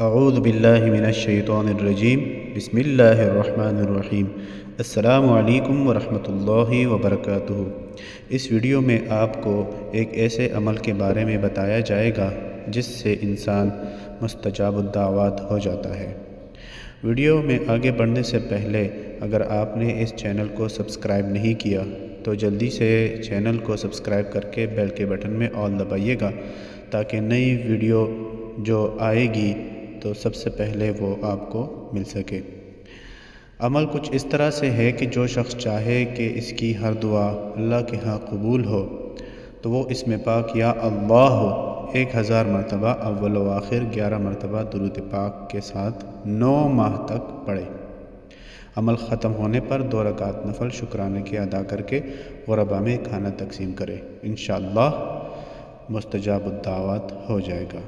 اعوذ باللہ من الشیطان الرجیم بسم اللہ الرحمن الرحیم۔ السلام علیکم ورحمۃ اللہ وبرکاتہ۔ اس ویڈیو میں آپ کو ایک ایسے عمل کے بارے میں بتایا جائے گا جس سے انسان مستجاب الدعوات ہو جاتا ہے۔ ویڈیو میں آگے بڑھنے سے پہلے اگر آپ نے اس چینل کو سبسکرائب نہیں کیا تو جلدی سے چینل کو سبسکرائب کر کے بیل کے بٹن میں آل دبائیے گا تاکہ نئی ویڈیو جو آئے گی تو سب سے پہلے وہ آپ کو مل سکے۔ عمل کچھ اس طرح سے ہے کہ جو شخص چاہے کہ اس کی ہر دعا اللہ کے ہاں قبول ہو تو وہ اسم پاک یا اللہ 1000 مرتبہ اول و آخر 11 مرتبہ درود پاک کے ساتھ 9 ماہ تک پڑھے۔ عمل ختم ہونے پر 2 رکعت نفل شکرانے کے ادا کر کے غربا میں کھانا تقسیم کرے، انشاءاللہ مستجاب الدعوات ہو جائے گا۔